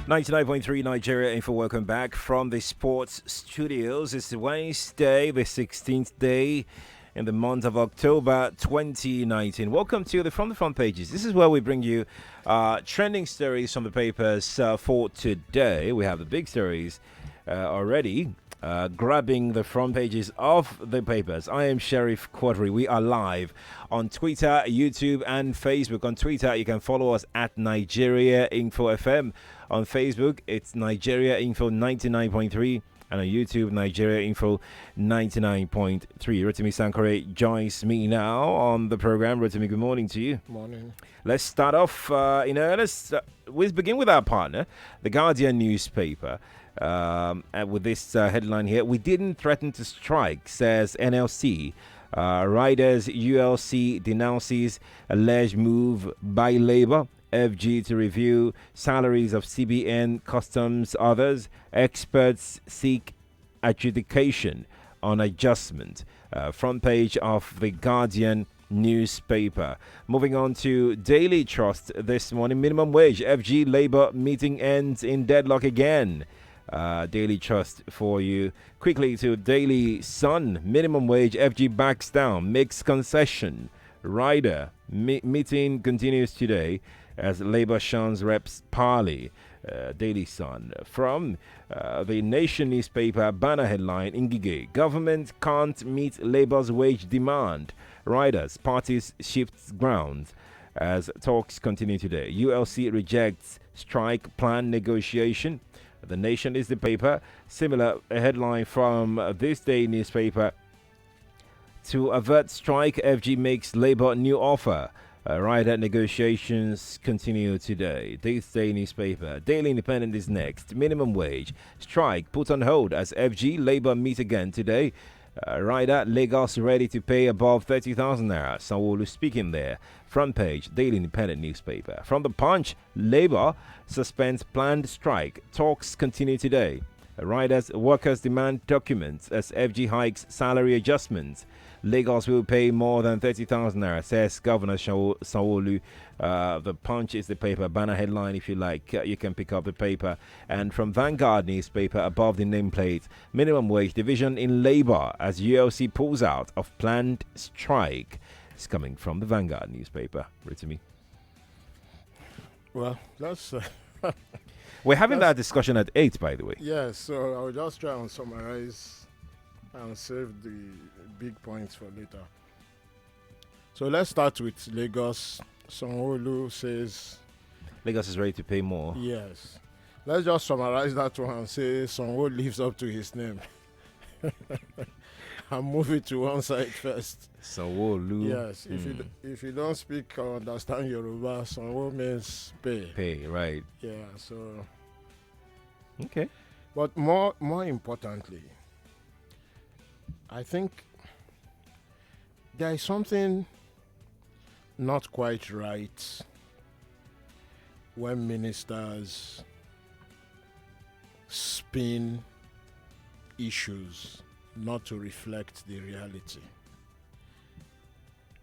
99.3 Nigeria Info. Welcome back from the sports studios. It's Wednesday, the 16th day in the month of October 2019. Welcome to the From the Front Pages. This is where we bring you trending stories from the papers for today. We have the big stories already grabbing the front pages of the papers. I am Sheriff Quadry. We are live on Twitter, YouTube, and Facebook. On Twitter, you can follow us at Nigeria Info FM. On Facebook, it's Nigeria Info 99.3. And on YouTube, Nigeria Info 99.3. Rotimi Sankore joins me now on the program. Rotimi, good morning to you. Morning. Let's start off in earnest. We'll begin with our partner, the Guardian newspaper. With this headline here, we didn't threaten to strike, says NLC. Riders ULC denounces alleged move by Labour. FG to review salaries of CBN, customs, others. Experts seek adjudication on adjustment. Front page of the Guardian newspaper. Moving on to Daily Trust this morning. Minimum wage. FG Labour meeting ends in deadlock again. Daily Trust for you. Quickly to Daily Sun. Minimum wage. FG backs down. Makes concession. Rider meeting continues today as Labour shuns reps parley. Daily Sun. From the Nation newspaper, banner headline, Ngige, government can't meet Labour's wage demand. Riders, parties shifts ground as talks continue today. ULC rejects strike plan negotiation. The Nation is the paper. Similar headline from this day newspaper. To avert strike, FG makes Labour new offer. Rider negotiations continue today. This day newspaper. Daily Independent is next. Minimum wage. Strike put on hold as FG Labour meet again today. Rider Lagos ready to pay above 30,000 naira. Sanwo-Olu speaking there. Front page. Daily Independent newspaper. From the Punch, Labour suspends planned strike. Talks continue today. Riders workers demand documents as FG hikes salary adjustments. Lagos will pay more than 30,000 naira, says Governor Sanwo-Olu. The Punch is the paper. Banner headline, if you like. You can pick up the paper. And from Vanguard newspaper, above the nameplate, minimum wage division in Labour as ULC pulls out of planned strike. It's coming from the Vanguard newspaper. Rotimi. Well, that's... We're having that discussion at 8, by the way. Yes, so I'll just try and summarize and save the big points for later. So let's start with Lagos. Sanwo-Olu says... Lagos is ready to pay more. Yes. Let's just summarize that one and say Sanwo lives up to his name. I'll move it to one side first. Sanwo-Olu. Yes, if you don't speak or understand Yoruba, Sanwo means pay. Pay, right. Yeah, so... Okay. But more importantly, I think there is something not quite right when ministers spin issues not to reflect the reality.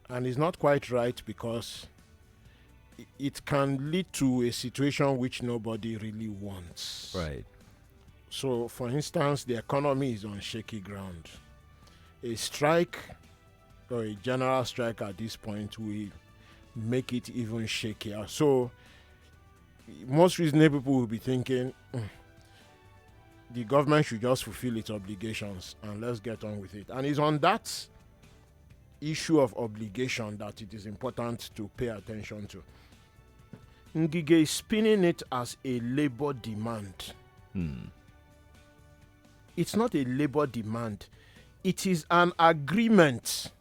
And it's not quite right because it can lead to a situation which nobody really wants. Right. So, for instance, the economy is on shaky ground. A strike or a general strike at this point will make it even shakier. So, most reasonable people will be thinking, the government should just fulfill its obligations and let's get on with it. And it's on that issue of obligation that it is important to pay attention to. Ngige is spinning it as a labor demand. It's not a labor demand. It is an agreement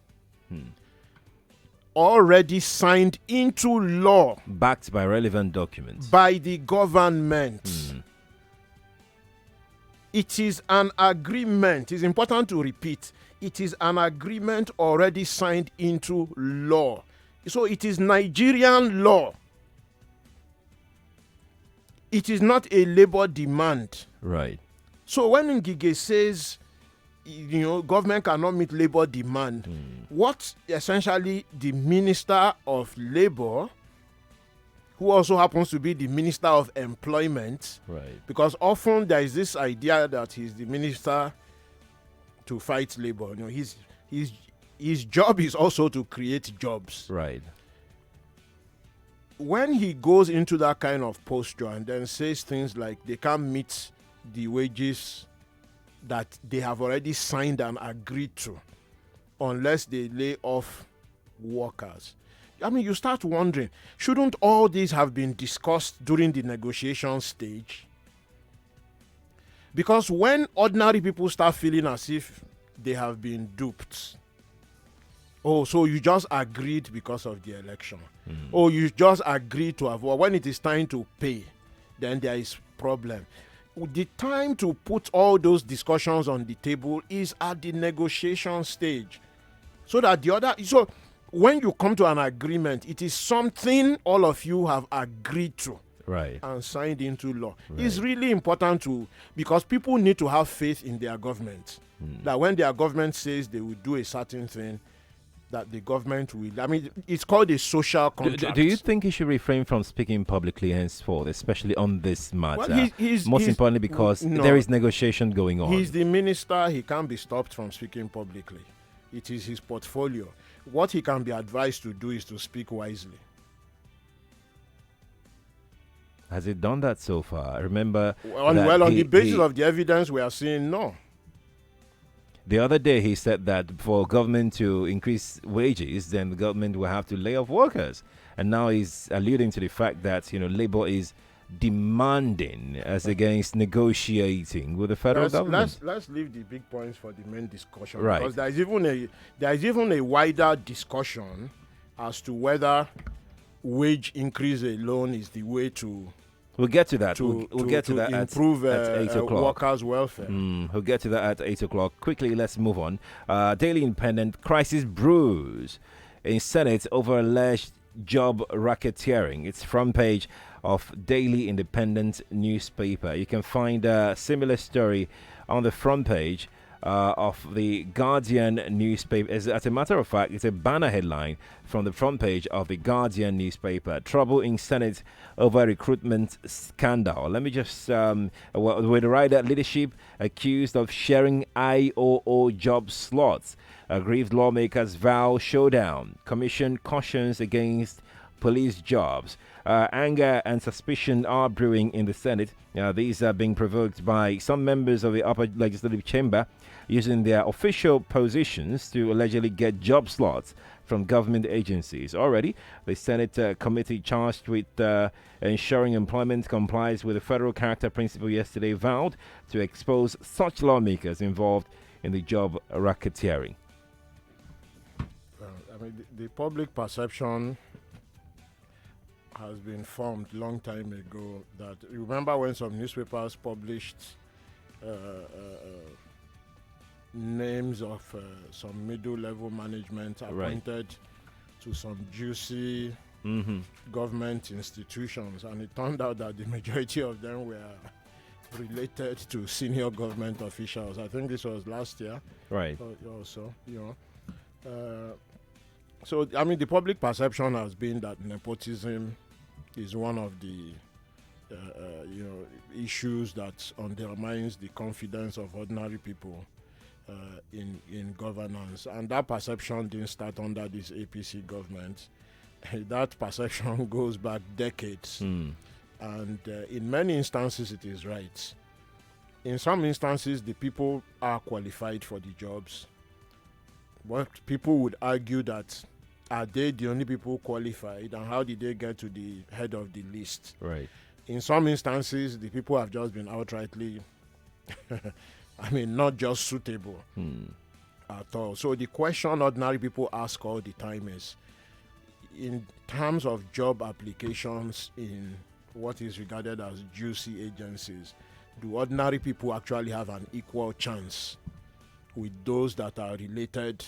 already signed into law. Backed by relevant documents. By the government. It is an agreement. It's important to repeat. It is an agreement already signed into law. So it is Nigerian law. It is not a labor demand. Right. So when Ngige says, government cannot meet labor demand, what essentially the Minister of Labor who also happens to be the Minister of Employment. Right. Because often there is this idea that he's the minister to fight labor. You know, his job is also to create jobs. Right. When he goes into that kind of posture and then says things like they can't meet the wages that they have already signed and agreed to unless they lay off workers. I mean, you start wondering, shouldn't all these have been discussed during the negotiation stage? Because when ordinary people start feeling as if they have been duped, oh, so you just agreed because of the election. Oh, you just agreed to avoid. When it is time to pay, then there is problem. The time to put all those discussions on the table is at the negotiation stage. So that so when you come to an agreement, it is something all of you have agreed to. Right. And signed into law. Right. It's really important because people need to have faith in their government. That when their government says they will do a certain thing, that the government will. I mean, it's called a social contract. Do you think he should refrain from speaking publicly henceforth, especially on this matter? Well, Most importantly, because there is negotiation going on. He's the minister. He can't be stopped from speaking publicly. It is his portfolio. What he can be advised to do is to speak wisely. Has it done that so far? I remember. On the basis of the evidence, we are seeing no. The other day, he said that for government to increase wages, then the government will have to lay off workers. And now he's alluding to the fact that, labor is demanding as against negotiating with the federal government. Let's leave the big points for the main discussion. Right. Because there is even a wider discussion as to whether wage increase alone is the way to. We'll get to that. We'll get to that improve at 8 o'clock. Workers' welfare. We'll get to that at 8 o'clock. Quickly, let's move on. Daily Independent, crisis brews in Senate over alleged job racketeering. It's front page of Daily Independent newspaper. You can find a similar story on the front page of the Guardian newspaper. As a matter of fact, it's a banner headline from the front page of the Guardian newspaper. Trouble in Senate over recruitment scandal. Let me just, with the rider leadership accused of sharing IOO job slots. Aggrieved lawmakers vow showdown. Commission cautions against police jobs. Anger and suspicion are brewing in the Senate. These are being provoked by some members of the upper legislative chamber using their official positions to allegedly get job slots from government agencies. Already, the Senate committee charged with ensuring employment complies with the federal character principle yesterday vowed to expose such lawmakers involved in the job racketeering. The public perception has been formed long time ago that, remember when some newspapers published names of some middle-level management appointed to some juicy government institutions, and it turned out that the majority of them were related to senior government officials. I think this was last year. Right. Also, so, I mean, the public perception has been that nepotism is one of the, issues that undermines the confidence of ordinary people in governance. And that perception didn't start under this APC government. That perception goes back decades. And in many instances, it is right. In some instances, the people are qualified for the jobs. But people would argue that, are they the only people qualified, and how did they get to the head of the list? Right. In some instances, the people have just been outrightly, not just suitable at all. So the question ordinary people ask all the time is, in terms of job applications in what is regarded as juicy agencies, do ordinary people actually have an equal chance with those that are related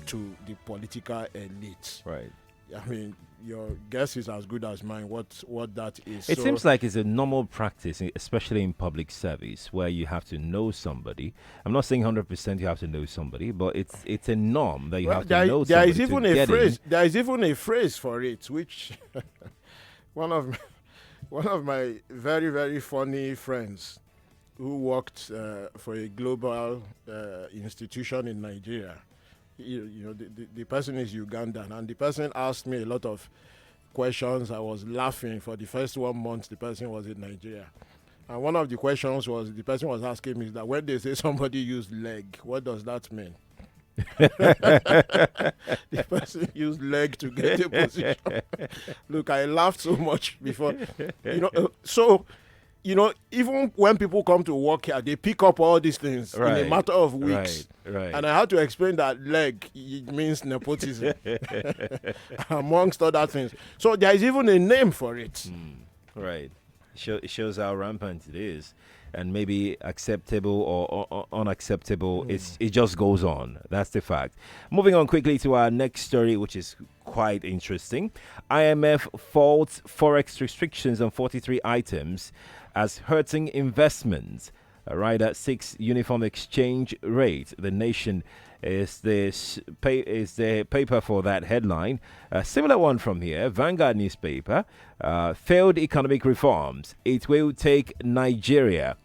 to the political elite? Right. I mean, your guess is as good as mine. What that is. It seems like it's a normal practice, especially in public service, where you have to know somebody. I'm not saying 100% you have to know somebody, but it's a norm that you have to know somebody. There is even a phrase for it, which one of my, one of my very very funny friends who worked for a global institution in Nigeria. The person is Ugandan, and the person asked me a lot of questions. I was laughing for the first 1 month the person was in Nigeria. And one of the questions was the person was asking me that when they say somebody used leg, what does that mean? The person used leg to get a position. Look, I laughed so much before. Even when people come to work here, they pick up all these things in a matter of weeks. Right. And I had to explain that leg, it means nepotism, amongst other things. So there is even a name for it. Right. It shows how rampant it is. And maybe acceptable or unacceptable. It just goes on. That's the fact. Moving on quickly to our next story, which is quite interesting. IMF faults forex restrictions on 43 items as hurting investments. Rider 6 uniform exchange rate. The Nation is the paper for that headline. A similar one from here, Vanguard newspaper. Failed economic reforms. It will take Nigeria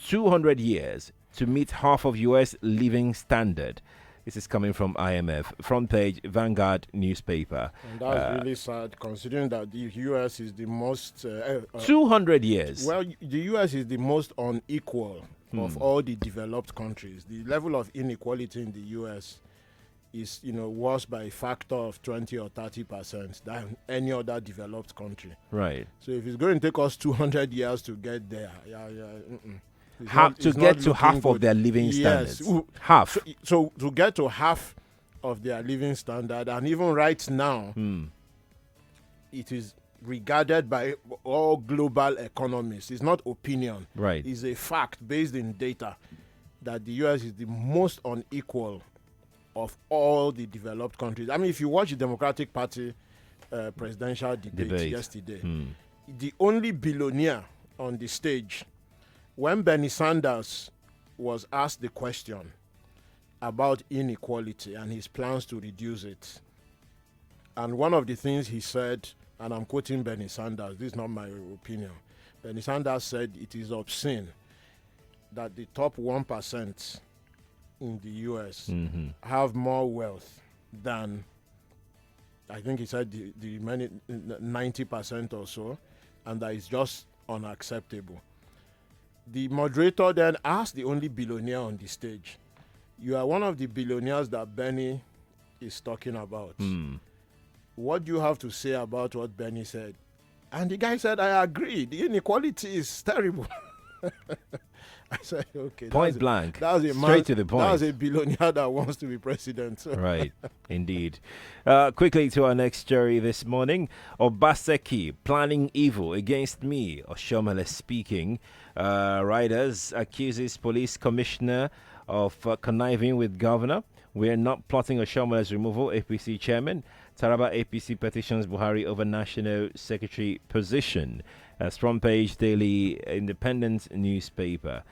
200 years to meet half of U.S. living standard. This is coming from IMF. Front page, Vanguard newspaper. And that's really sad, considering that the U.S. is the most... 200 years. Well, the U.S. is the most unequal of all the developed countries. The level of inequality in the U.S. is, worse by a factor of 20 or 30% than any other developed country. Right. So if it's going to take us 200 years to get there, to get to half of their living standards. Yes. Half. So to get to half of their living standard, and even right now, it is regarded by all global economists. It's not opinion. Right. It's a fact based in data that the U.S. is the most unequal of all the developed countries. I mean, if you watch the Democratic Party presidential debate yesterday, the only billionaire on the stage, when Bernie Sanders was asked the question about inequality and his plans to reduce it, and one of the things he said, and I'm quoting Bernie Sanders, this is not my opinion, Bernie Sanders said it is obscene that the top 1% in the U.S. have more wealth than, I think he said, the many 90% or so, and that is just unacceptable. The moderator then asked the only billionaire on the stage, you are one of the billionaires that Bernie is talking about. What do you have to say about what Bernie said? And the guy said, I agree. The inequality is terrible. I said, okay. Point blank. Straight to the point. That was a billionaire that wants to be president. Right, indeed. Quickly to our next story this morning. Obaseki planning evil against me. Oshomole speaking. Riders accuses police commissioner of conniving with governor. We are not plotting Oshomole's removal, APC chairman. Taraba APC petitions Buhari over national secretary position. As Front Page Daily Independent newspaper.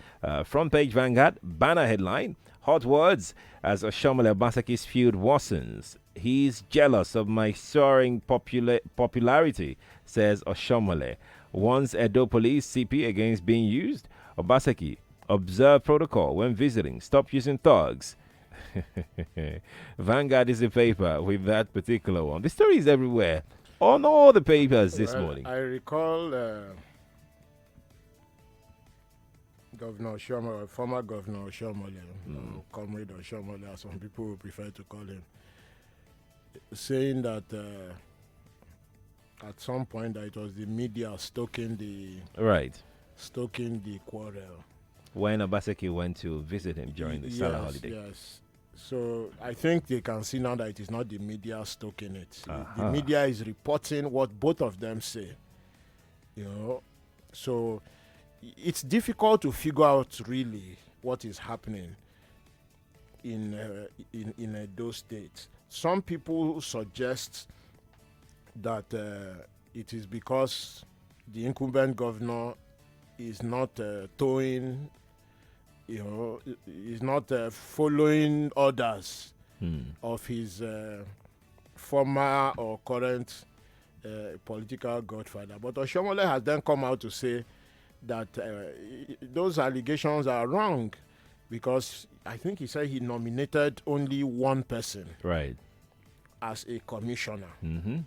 Front Page Vanguard banner headline: hot words as Oshomole Obaseki's feud worsens. He's jealous of my soaring popularity, says Oshomole. Warns Edo police CP against being used. Obaseki: observe protocol when visiting. Stop using thugs. Vanguard is a paper with that particular one. The story is everywhere on all the papers this morning. I recall Governor Oshomole, former Governor Oshomole, Comrade Oshomole, as some people would prefer to call him, saying that at some point that it was the media stoking the quarrel. When Obaseki went to visit him during the Salah holiday. Yes. So I think they can see now that it is not the media stoking it. The media is reporting what both of them say. So it's difficult to figure out really what is happening in those states. Some people suggest that it is because the incumbent governor is not towing. Is not following orders of his former or current political godfather. But Oshomole has then come out to say that those allegations are wrong, because I think he said he nominated only one person Right. as a commissioner. Mm-hmm.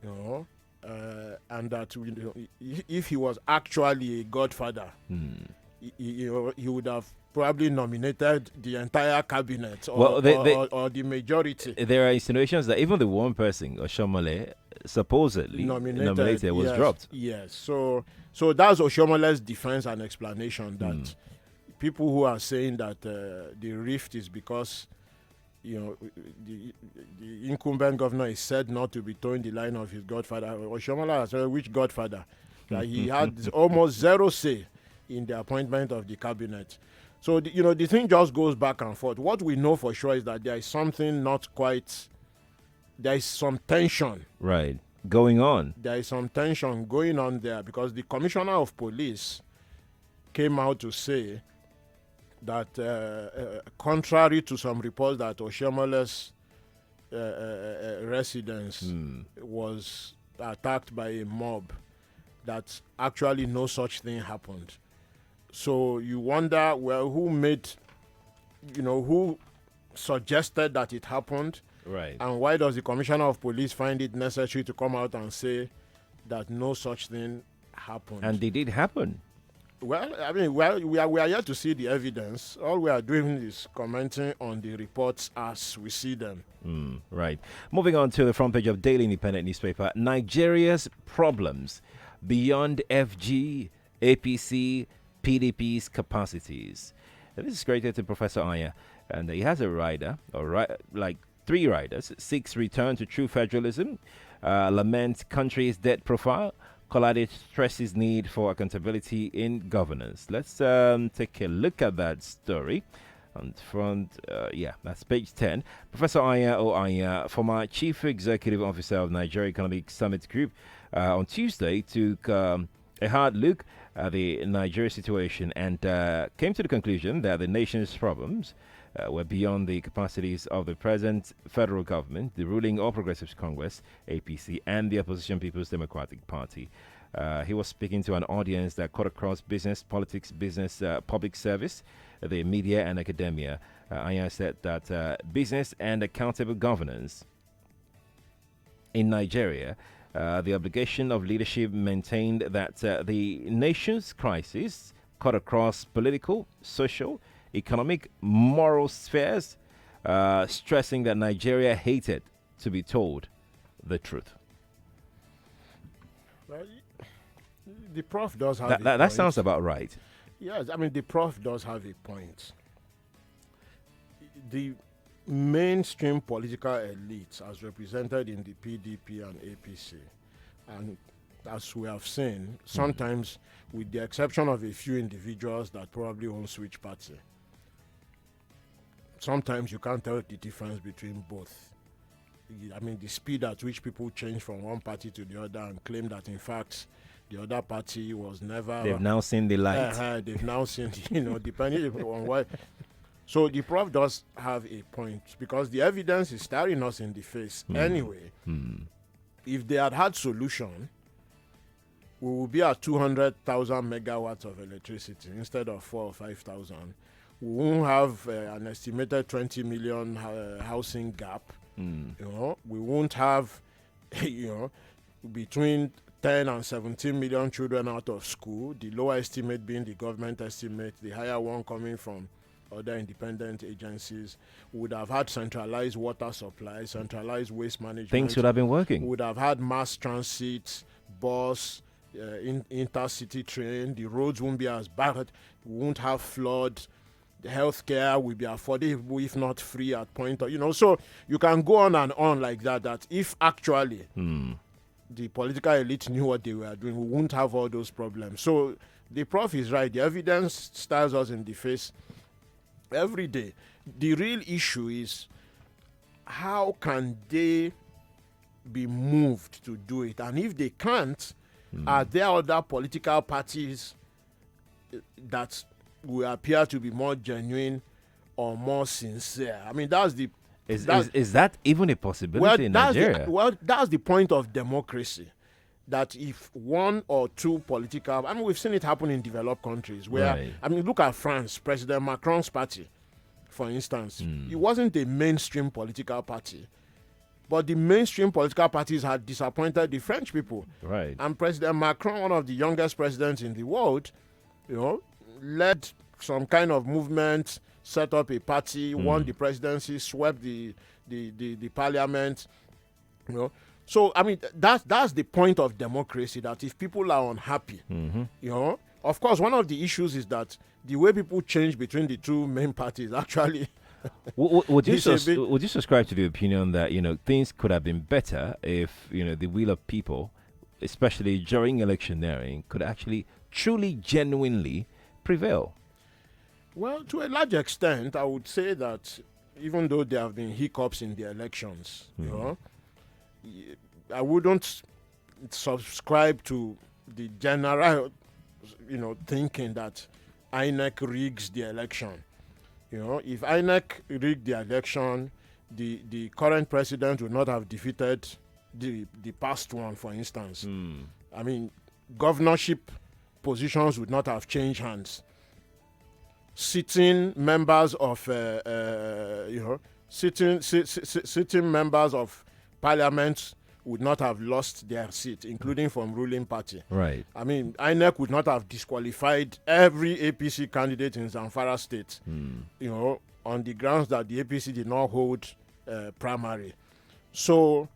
You know, and that if he was actually a godfather, he would have probably nominated the entire cabinet or the majority. There are insinuations that even the one person, Oshomole, supposedly nominated was dropped. Yes. So that's Oshomole's defense and explanation that people who are saying that the rift is because the incumbent governor is said not to be towing the line of his godfather. Oshomola has said, which godfather? That he had almost zero say in the appointment of the cabinet. So, the thing just goes back and forth. What we know for sure is that there is something not quite, there is some tension. Right. Going on. There is some tension going on there, because the commissioner of police came out to say that contrary to some reports that Oshomole's residence was attacked by a mob, that actually no such thing happened. So you wonder, well, who suggested that it happened? Right. And why does the commissioner of police find it necessary to come out and say that no such thing happened? And it did happen. Well, I mean, we are yet to see the evidence. All we are doing is commenting on the reports as we see them. Right. Moving on to the front page of Daily Independent newspaper. Nigeria's problems beyond FG, APC, PDP's capacities. And this is credited to Professor Aya, and he has a rider, like 3 riders. 6 return to true federalism, lament country's debt profile. Kolade stresses need for accountability in governance. Let's take a look at that story. On front, that's page 10. Professor Aya, former Chief Executive Officer of Nigeria Economic Summit Group, on Tuesday took a hard look at the Nigeria situation and came to the conclusion that the nation's problems were beyond the capacities of the present federal government, the ruling All Progressives Congress, APC, and the opposition People's Democratic Party. He was speaking to an audience that cut across business, politics, business, public service, the media, and academia. Aya said that business and accountable governance in Nigeria, the obligation of leadership maintained that the nation's crisis cut across political, social, economic, moral spheres, stressing that Nigeria hated to be told the truth. Well, the prof does have that sounds about right. Yes, I mean, the prof does have a point. The mainstream political elites, as represented in the PDP and APC, and as we have seen, sometimes with the exception of a few individuals that probably won't switch party, sometimes you can't tell the difference between both. I mean, the speed at which people change from one party to the other and claim that, in fact, the other party was never... They've now seen the light. They've now seen, depending on what... So the prof does have a point, because the evidence is staring us in the face anyway. If they had had solution, we would be at 200,000 megawatts of electricity instead of 4,000 or 5,000. We won't have an estimated 20 million housing gap. We won't have, between 10 and 17 million children out of school, the lower estimate being the government estimate, the higher one coming from other independent agencies. We would have had centralized water supply, centralized waste management. Things would have been working. We would have had mass transit, bus, intercity train. The roads won't be as bad. We won't have flood. The healthcare will be affordable, if not free at point. So you can go on and on like that. That if actually the political elite knew what they were doing, we wouldn't have all those problems. So the prof is right. The evidence stares us in the face every day. The real issue is, how can they be moved to do it? And if they can't, are there other political parties that will appear to be more genuine or more sincere? I mean, is that even a possibility in Nigeria? That's the point of democracy. that if one or two political, I mean, we've seen it happen in developed countries where, Right. I mean, look at France, President Macron's party, for instance. It wasn't a mainstream political party, but the mainstream political parties had disappointed the French people. Right. And President Macron, one of the youngest presidents in the world, led some kind of movement, set up a party, won the presidency, swept the parliament. So I mean that's the point of democracy. That if people are unhappy, of course, one of the issues is that the way people change between the two main parties actually. Would you subscribe to the opinion that things could have been better if the will of people, especially during electioneering, could actually truly, genuinely prevail? Well, to a large extent, I would say that even though there have been hiccups in the elections, I wouldn't subscribe to the general, thinking that INEC rigs the election. If INEC rigged the election, the current president would not have defeated the past one, for instance. I mean, governorship positions would not have changed hands. Sitting members of sitting members of parliament would not have lost their seat, including from ruling party. Right. I mean, INEC would not have disqualified every APC candidate in Zamfara State, on the grounds that the APC did not hold primary. So,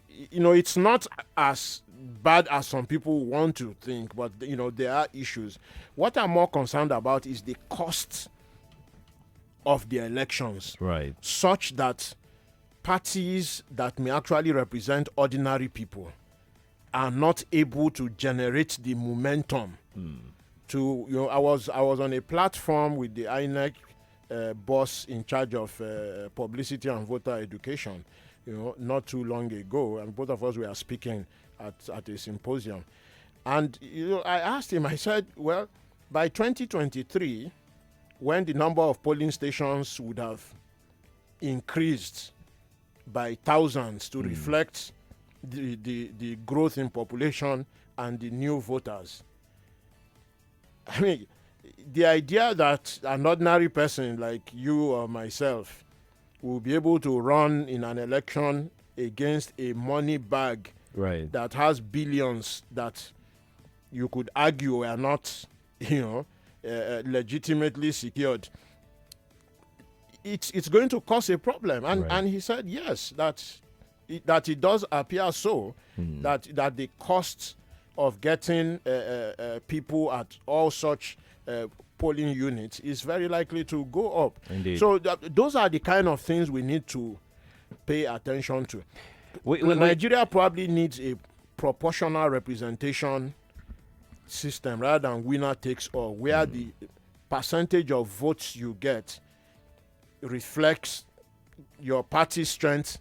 it's not as bad as some people want to think, but there are issues. What I'm more concerned about is the cost of the elections, right? Such that parties that may actually represent ordinary people are not able to generate the momentum. I was on a platform with the INEC boss in charge of publicity and voter education, not too long ago, and both of us were speaking at a symposium. And I asked him, I said, well, by 2023, when the number of polling stations would have increased by thousands to reflect the growth in population and the new voters, I mean, the idea that an ordinary person like you or myself will be able to run in an election against a money bag, right, that has billions that you could argue are not, legitimately secured, it's going to cause a problem. And he said yes, that it does appear so, that the cost of getting people at all such polling units is very likely to go up. Indeed. So those are the kind of things we need to pay attention to. Nigeria probably needs a proportional representation system rather than winner takes all, where the percentage of votes you get reflects your party's strength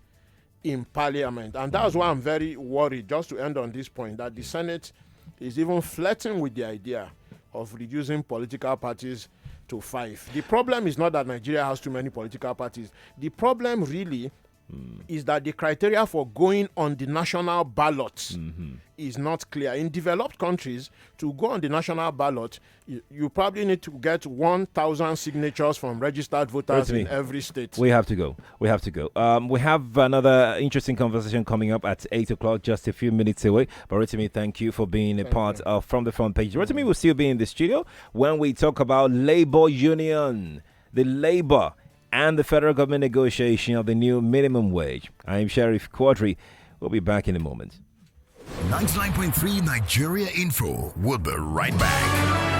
in parliament. And that's why I'm very worried, just to end on this point, that the Senate is even flirting with the idea of reducing political parties to 5. The problem is not that Nigeria has too many political parties. The problem really is that the criteria for going on the national ballot is not clear. In developed countries, to go on the national ballot, you probably need to get 1,000 signatures from registered voters in every state. We have to go. We have another interesting conversation coming up at 8 o'clock, just a few minutes away. But Rotimi, thank you for being a part of From the Front Page. Rotimi will still be in the studio when we talk about labor union, the labor and the federal government negotiation of the new minimum wage. I'm Sheriff Quadry. We'll be back in a moment. 99.3 Nigeria Info. We'll be right back.